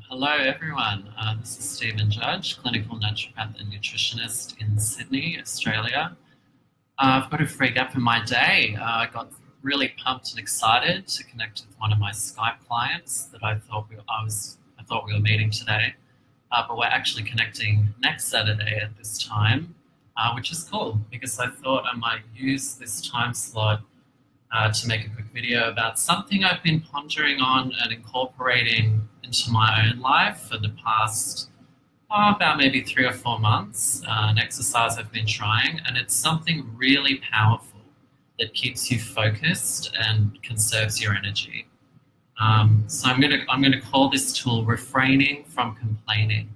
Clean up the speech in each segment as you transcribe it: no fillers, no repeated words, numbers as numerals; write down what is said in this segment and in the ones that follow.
Hello, everyone. This is Stephen Judge, clinical naturopath and nutritionist in Sydney, Australia. I've got a free gap in my day. I got really pumped and excited to connect with one of my Skype clients that I thought we were meeting today, but we're actually connecting next Saturday at this time, which is cool because I thought I might use this time slot to make a quick video about something I've been pondering on and incorporating into my own life for the past about maybe 3 or 4 months, an exercise I've been trying, and it's something really powerful that keeps you focused and conserves your energy. So I'm gonna call this tool refraining from complaining.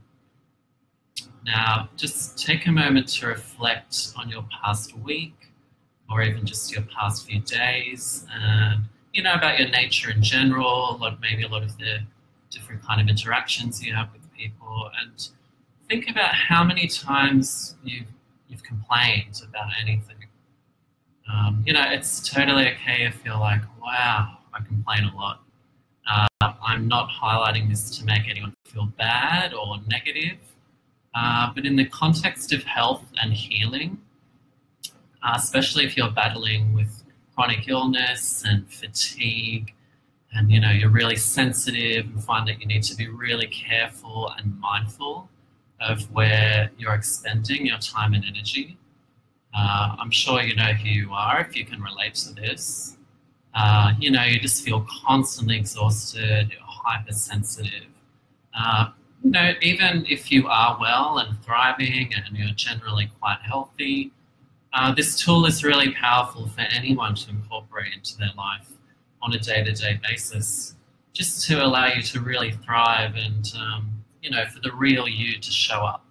Now, just take a moment to reflect on your past week, or even just your past few days, and about your nature in general, maybe a lot of the different kind of interactions you have with people, and think about how many times you've complained about anything. It's totally okay if you're like, wow, I complain a lot. I'm not highlighting this to make anyone feel bad or negative, but in the context of health and healing, especially if you're battling with chronic illness and fatigue, and you're really sensitive and find that you need to be really careful and mindful of where you're expending your time and energy. I'm sure you know who you are if you can relate to this. You just feel constantly exhausted, you're hypersensitive. Even if you are well and thriving and you're generally quite healthy, this tool is really powerful for anyone to incorporate into their life on a day-to-day basis, just to allow you to really thrive and, for the real you to show up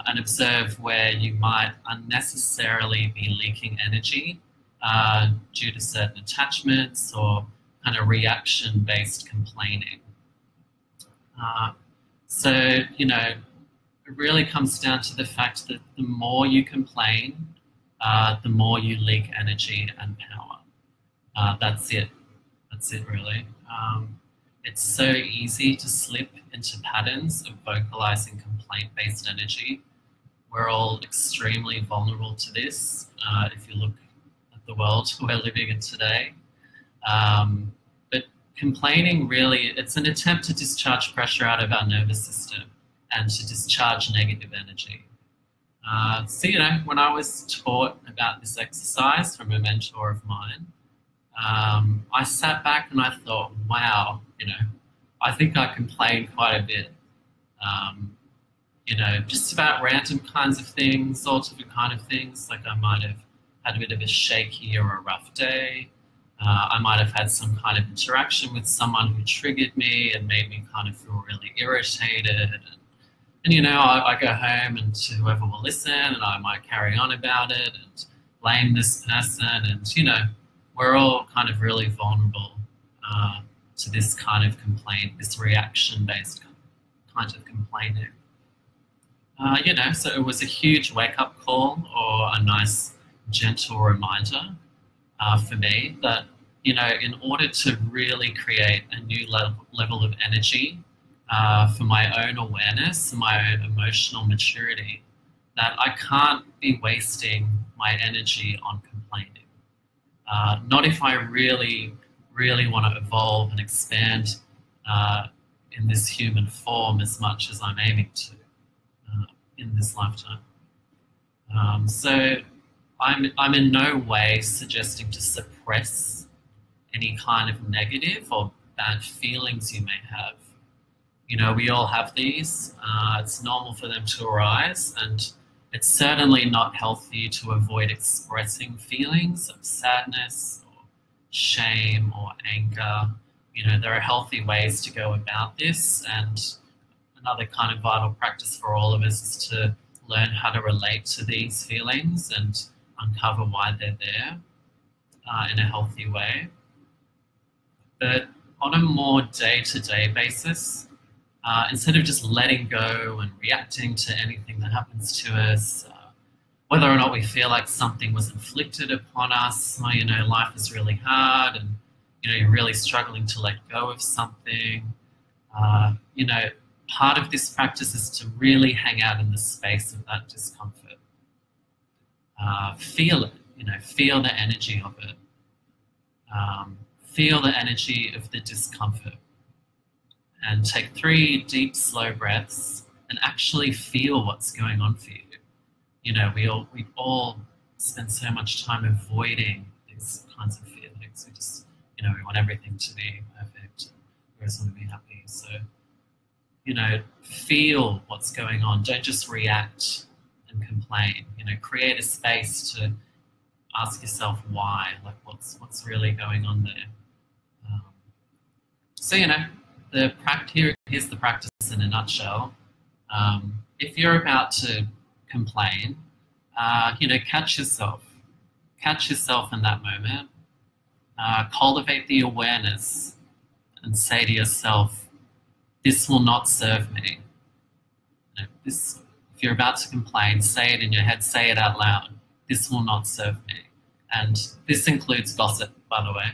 and observe where you might unnecessarily be leaking energy due to certain attachments or kind of reaction-based complaining. It really comes down to the fact that the more you complain, the more you leak energy and power. That's it. That's it, really. It's so easy to slip into patterns of vocalizing complaint-based energy. We're all extremely vulnerable to this if you look at the world we're living in today. But complaining really, it's an attempt to discharge pressure out of our nervous system and to discharge negative energy. When I was taught about this exercise from a mentor of mine, I sat back and I thought, wow, I think I complained quite a bit. Just about random kinds of things, all different kind of things, like I might have had a bit of a shaky or a rough day. I might have had some kind of interaction with someone who triggered me and made me kind of feel really irritated. And I go home and to whoever will listen, and I might carry on about it and blame this person. And, we're all kind of really vulnerable to this kind of complaint, this reaction-based kind of complaining. So it was a huge wake-up call or a nice, gentle reminder for me that, in order to really create a new level of energy for my own awareness and my own emotional maturity, that I can't be wasting my energy on complaining. Not if I really, really want to evolve and expand in this human form as much as I'm aiming to in this lifetime. So I'm in no way suggesting to suppress any kind of negative or bad feelings you may have. We all have these. It's normal for them to arise, and it's certainly not healthy to avoid expressing feelings of sadness or shame or anger. There are healthy ways to go about this, and another kind of vital practice for all of us is to learn how to relate to these feelings and uncover why they're there in a healthy way. But on a more day-to-day basis, instead of just letting go and reacting to anything that happens to us, whether or not we feel like something was inflicted upon us, or, life is really hard and, you're really struggling to let go of something, You know, part of this practice is to really hang out in the space of that discomfort. Feel it, you know, feel the energy of it. Feel the energy of the discomfort. And take 3 deep, slow breaths and actually feel what's going on for you. You know, we all spend so much time avoiding these kinds of feelings. We just, you know, we want everything to be perfect. We just want to be happy. So, you know, feel what's going on. Don't just react and complain. You know, create a space to ask yourself why, like what's really going on there. So, you know, here's the practice in a nutshell. If you're about to complain, you know, catch yourself in that moment. Cultivate the awareness and say to yourself, this will not serve me. You know, if you're about to complain, say it in your head, say it out loud. This will not serve me. And this includes gossip, by the way.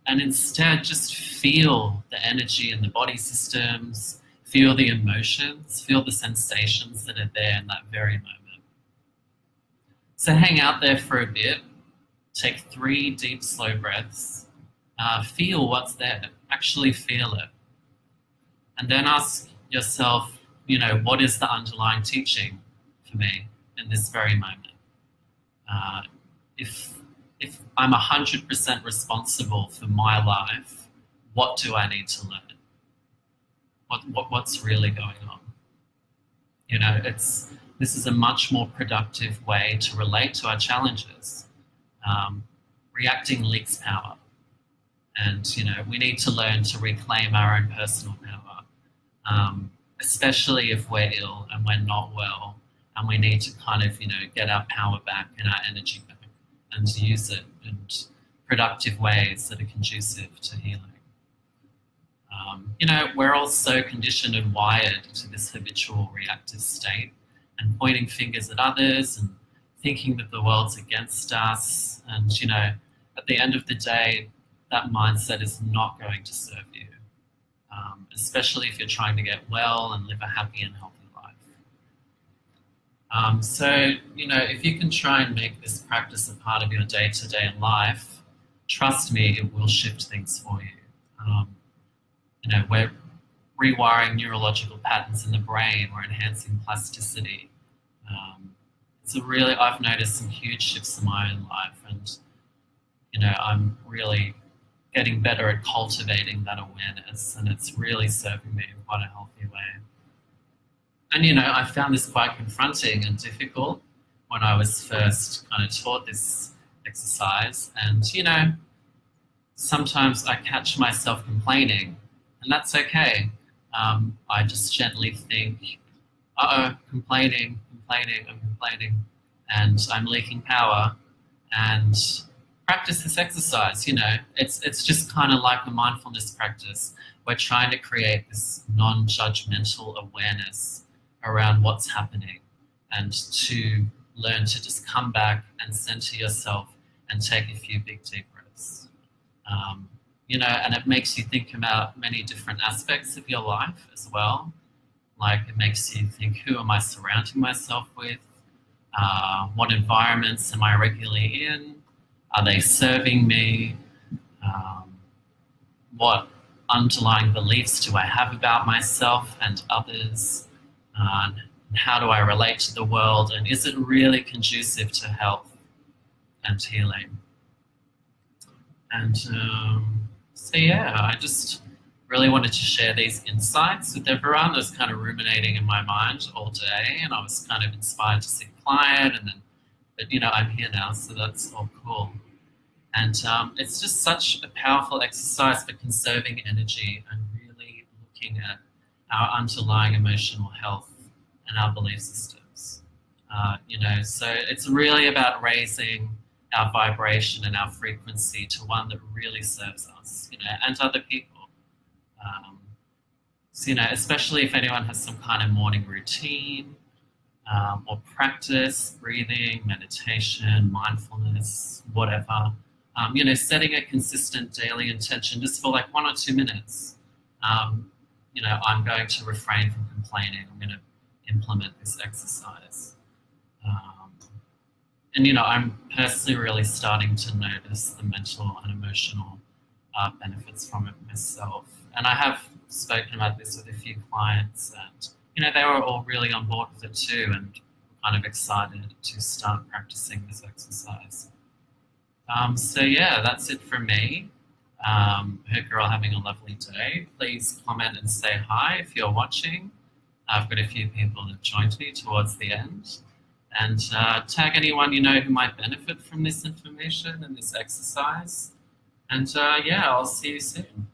And instead, just feel the energy in the body systems, feel the emotions, feel the sensations that are there in that very moment. So hang out there for a bit, take 3 deep, slow breaths, feel what's there, actually feel it. And then ask yourself, you know, what is the underlying teaching for me in this very moment? If I'm 100% responsible for my life, what do I need to learn? What's really going on? You know, this is a much more productive way to relate to our challenges. Reacting leaks power. And, you know, we need to learn to reclaim our own personal power, especially if we're ill and we're not well, and we need to kind of, you know, get our power back and our energy back and to use it in productive ways that are conducive to healing. You know, we're all so conditioned and wired to this habitual reactive state and pointing fingers at others and thinking that the world's against us. And, you know, at the end of the day, that mindset is not going to serve you, especially if you're trying to get well and live a happy and healthy life. So, you know, if you can try and make this practice a part of your day-to-day life, trust me, it will shift things for you. You know, we're rewiring neurological patterns in the brain, we're enhancing plasticity. I've noticed some huge shifts in my own life, and, you know, I'm really getting better at cultivating that awareness, and it's really serving me in quite a healthy way. And, you know, I found this quite confronting and difficult when I was first kind of taught this exercise. And, you know, sometimes I catch myself complaining, and that's okay. I just gently think, complaining, I'm complaining, and I'm leaking power, and practice this exercise. You know, it's just kind of like a mindfulness practice. We're trying to create this non-judgmental awareness around what's happening, and to learn to just come back and center yourself and take a few big deep breaths. You know, and it makes you think about many different aspects of your life as well. Like, it makes you think, who am I surrounding myself with? What environments am I regularly in? Are they serving me? What underlying beliefs do I have about myself and others? And how do I relate to the world? And is it really conducive to health and healing? And so, yeah, I just really wanted to share these insights with everyone. I was kind of ruminating in my mind all day, and I was kind of inspired to sit quiet, but, you know, I'm here now, so that's all cool. And it's just such a powerful exercise for conserving energy and really looking at our underlying emotional health and our belief systems. You know, so it's really about raising our vibration and our frequency to one that really serves us, you know, and other people. So, you know, especially if anyone has some kind of morning routine or practice, breathing, meditation, mindfulness, whatever, you know, setting a consistent daily intention just for like 1 or 2 minutes you know, I'm going to refrain from complaining. I'm going to implement this exercise. And, you know, I'm personally really starting to notice the mental and emotional benefits from it myself. And I have spoken about this with a few clients, and, you know, they were all really on board with it too, and kind of excited to start practicing this exercise. So yeah, that's it from me. Hope you're all having a lovely day. Please comment and say hi if you're watching. I've got a few people that joined me towards the end. And tag anyone you know who might benefit from this information and this exercise. And yeah, I'll see you soon.